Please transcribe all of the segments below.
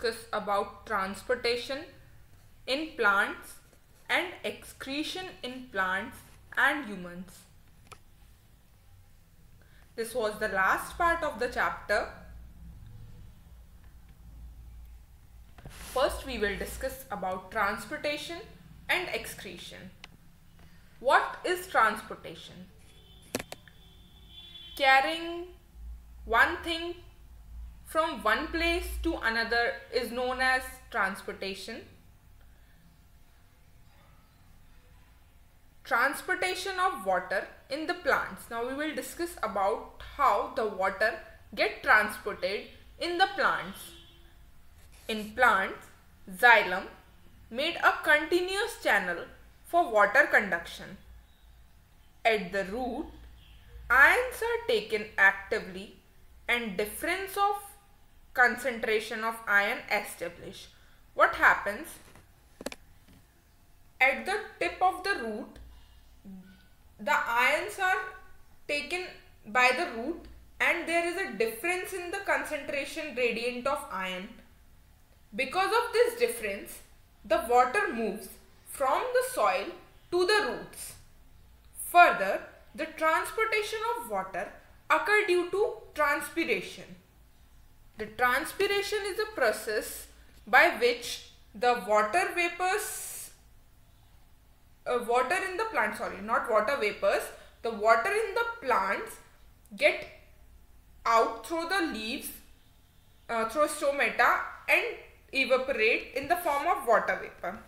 discuss about transportation in plants and excretion in plants and humans. This was the last part of the chapter. First, we will discuss about transportation and excretion. What is transportation? Carrying one thing from one place to another is known as transportation. Transportation of water in the plants. Now we will discuss about how the water get transported in the plants. In plants, xylem made a continuous channel for water conduction. At the root, ions are taken actively and difference of concentration of ion established. What happens? At the tip of the root, the ions are taken by the root and there is a difference in the concentration gradient of ion. Because of this difference, the water moves from the soil to the roots. Further, the transportation of water occurs due to transpiration. The transpiration is a process by which the water vapors, water in the plant, the water in the plants get out through the leaves, through stomata and evaporate in the form of water vapor.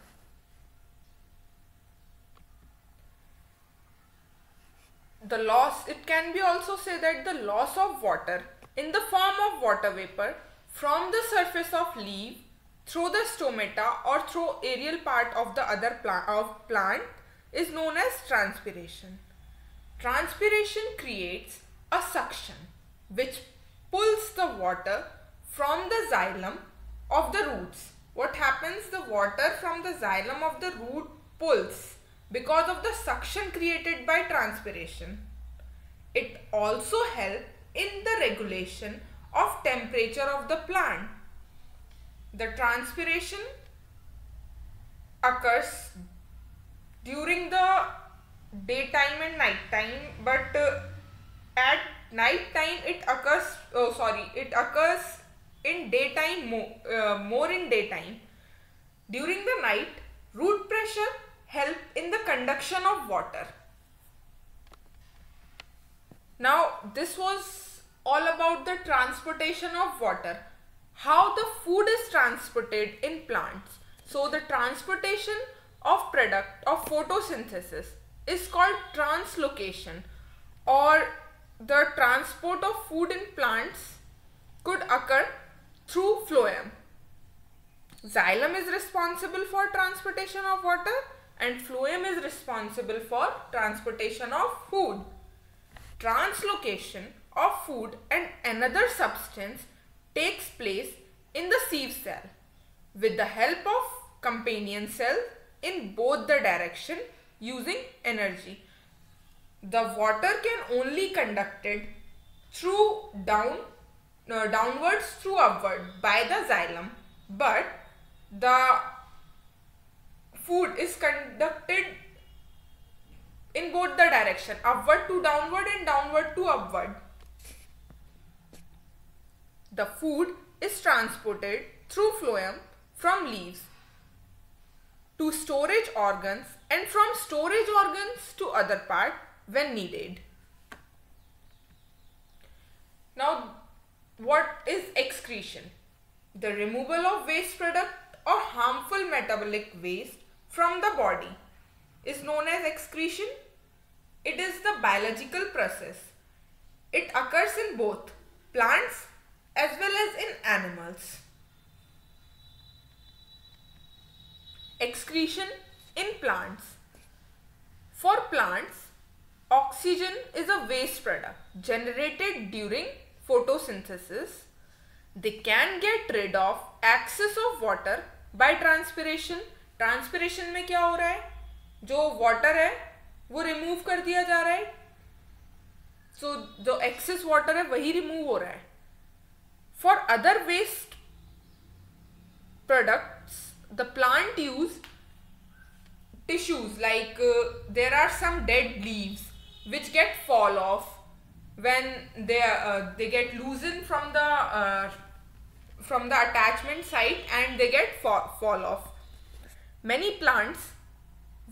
The loss, it can be also said that the loss of water in the form of water vapor from the surface of leaf through the stomata or through aerial part of the other plant is known as transpiration. Transpiration creates a suction which pulls the water from the xylem of the roots. What happens? The water from the xylem of the root pulls because of the suction created by transpiration. It also helps in the regulation of temperature of the plant. The transpiration occurs during the daytime and night time, but at night time it occurs, it occurs in daytime, more in daytime. During the night, root pressure help in the conduction of water. Now this was all about the transportation of water. How the food is transported in plants. So the transportation of product of photosynthesis is called translocation, or the transport of food in plants could occur through phloem. Xylem is responsible for transportation of water and phloem is responsible for transportation of food. Translocation of food and another substance takes place in the sieve cell with the help of companion cell in both the direction using energy. The water can only conducted through downwards through upward by the xylem, but the food is conducted in both the direction, upward to downward and downward to upward. The food is transported through phloem from leaves to storage organs and from storage organs to other part when needed. Now, what is excretion? The removal of waste product or harmful metabolic waste from the body is known as excretion. It is the biological process. It occurs in both plants as well as in animals. Excretion in plants. For plants, oxygen is a waste product generated during photosynthesis. They can get rid of excess of water by transpiration. Transpiration में क्या हो रहा है? जो water है वो remove कर दिया जा रहा है. So जो excess water है वही remove हो रहा है. For other waste products, the plant use tissues like there are some dead leaves which get fall off when they get loosened from the attachment site, and they get fall off. Many plants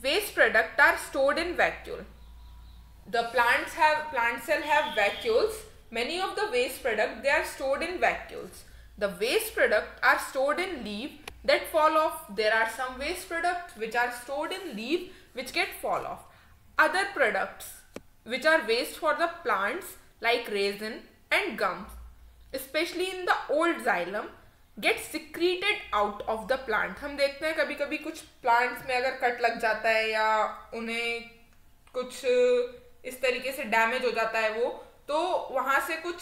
waste product are stored in vacuole. The plant cell have vacuoles. Many of the waste product, they are stored in vacuoles. The waste product are stored in leaf that fall off. There are some waste products which are stored in leaf which get fall off. Other products which are waste for the plants like resin and gums, especially in the old xylem, get secreted out of the plant. हम देखते हैं कभी कभी कुछ plants में अगर cut लग जाता है या उन्हें कुछ इस तरीके से डैमेज हो जाता है वो, तो वहाँ से कुछ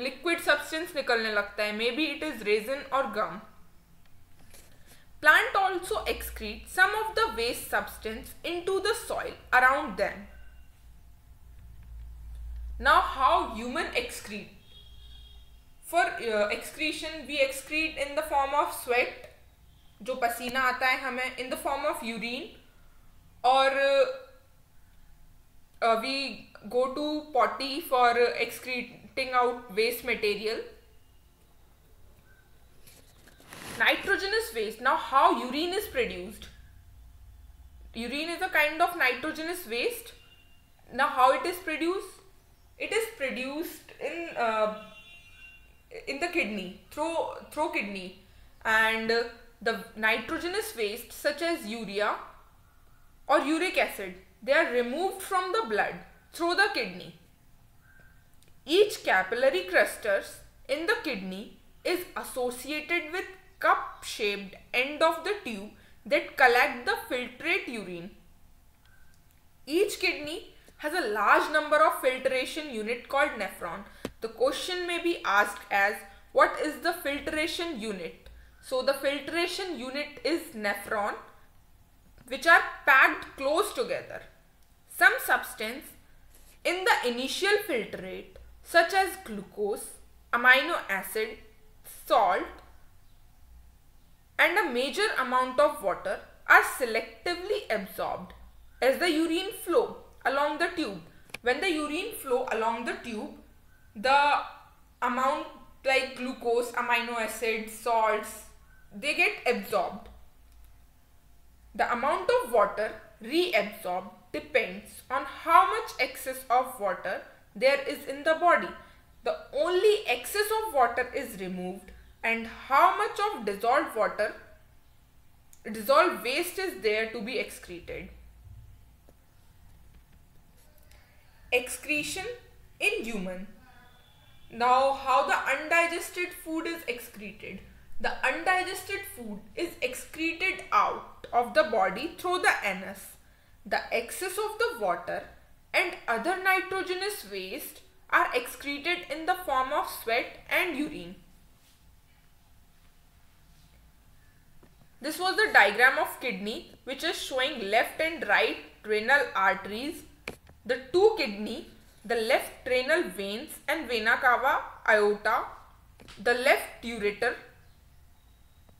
लिक्विड सब्सटेंस निकलने लगता है. May be it is resin और गम. Plant also excrete some of the waste substance into the soil around them. Now, how human excrete? For excretion, we excrete in the form of sweat, जो पसीना आता है हमें, in the form of urine, और we go to potty for excreting out waste material. Nitrogenous waste. Now, how urine is produced? Urine is a kind of nitrogenous waste. Now, how it is produced? It is produced in the kidney, through kidney, and the nitrogenous waste such as urea or uric acid, they are removed from the blood through the kidney. Each capillary clusters in the kidney is associated with cup-shaped end of the tube that collect the filtrate urine. Each kidney has a large number of filtration unit called nephron. The question may be asked as, what is the filtration unit? So the filtration unit is nephron, which are packed close together. Some substance in the initial filtrate such as glucose, amino acid, salt, and a major amount of water are selectively absorbed as the urine flow along the tube. When the urine flow along the tube, the amount like glucose, amino acids, salts, they get absorbed. The amount of water reabsorbed depends on how much excess of water there is in the body. The only excess of water is removed, and how much of dissolved waste is there to be excreted. Excretion in human. Now, how the undigested food is excreted? The undigested food is excreted out of the body through the anus. The excess of the water and other nitrogenous waste are excreted in the form of sweat and urine. This was the diagram of kidney, which is showing left and right renal arteries, the two kidney, the left renal veins and vena cava, aorta, the left ureter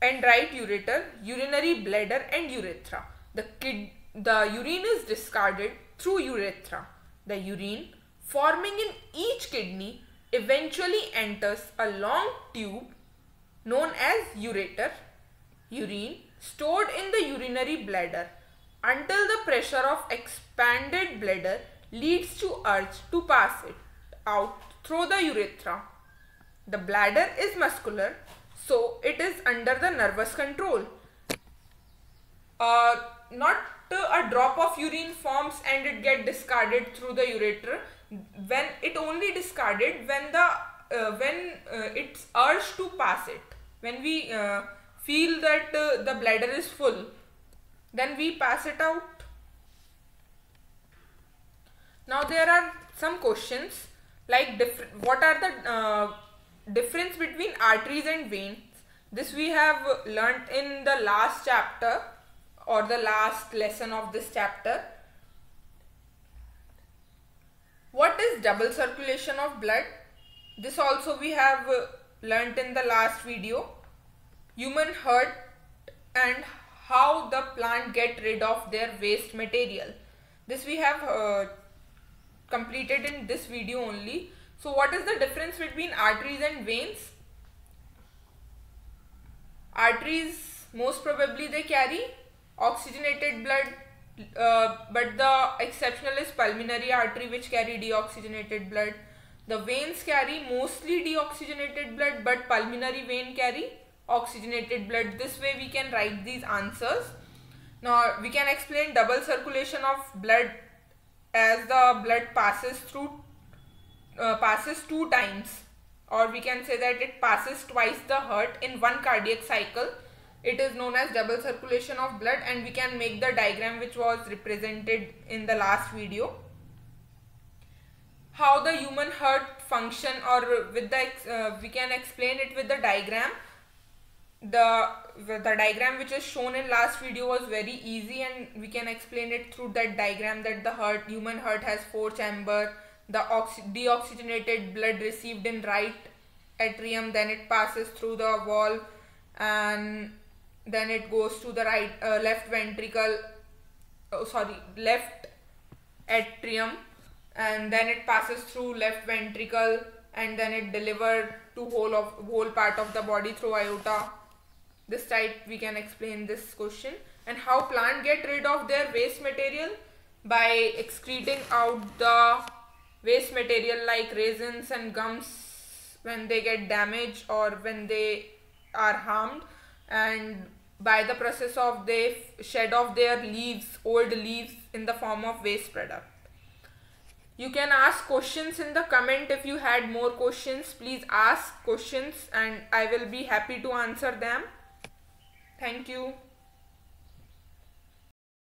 and right ureter, urinary bladder and urethra. The urine is discarded through urethra. The urine forming in each kidney eventually enters a long tube known as ureter. Urine stored in the urinary bladder until the pressure of expanded bladder leads to urge to pass it out through the urethra. The bladder is muscular, so it is under the nervous control. Not a drop of urine forms and it get discarded through the ureter. When it only discarded when it's urged to pass it. When we feel that the bladder is full, then we pass it out. Now there are some questions like what are the difference between arteries and veins? This we have learnt in the last chapter or the last lesson of this chapter. What is double circulation of blood? This also we have learnt in the last video. human hurt and how the plant get rid of their waste material. This we have completed in this video only. So what is the difference between arteries and veins? Arteries, most probably they carry oxygenated blood, but the exceptional is pulmonary artery which carry deoxygenated blood. The veins carry mostly deoxygenated blood, but pulmonary vein carry oxygenated blood. This way we can write these answers. Now we can explain double circulation of blood as the blood passes two times, or we can say that it passes twice the heart in one cardiac cycle. It is known as double circulation of blood, and we can make the diagram which was represented in the last video. How the human heart function, or with the we can explain it with the diagram. The diagram which is shown in last video was very easy, and we can explain it through that diagram, that the human heart has 4 chambers. The deoxygenated blood received in right atrium, then it passes through the valve, and then it goes to the left atrium, and then it passes through left ventricle, and then it delivered to whole part of the body through aorta. This type we can explain this question. And how plant get rid of their waste material? By excreting out the waste material like raisins and gums when they get damaged or when they are harmed, and by the process of they shed off their old leaves in the form of waste product. You can ask questions in the comment. If you had more questions, please ask questions and I will be happy to answer them. Thank you.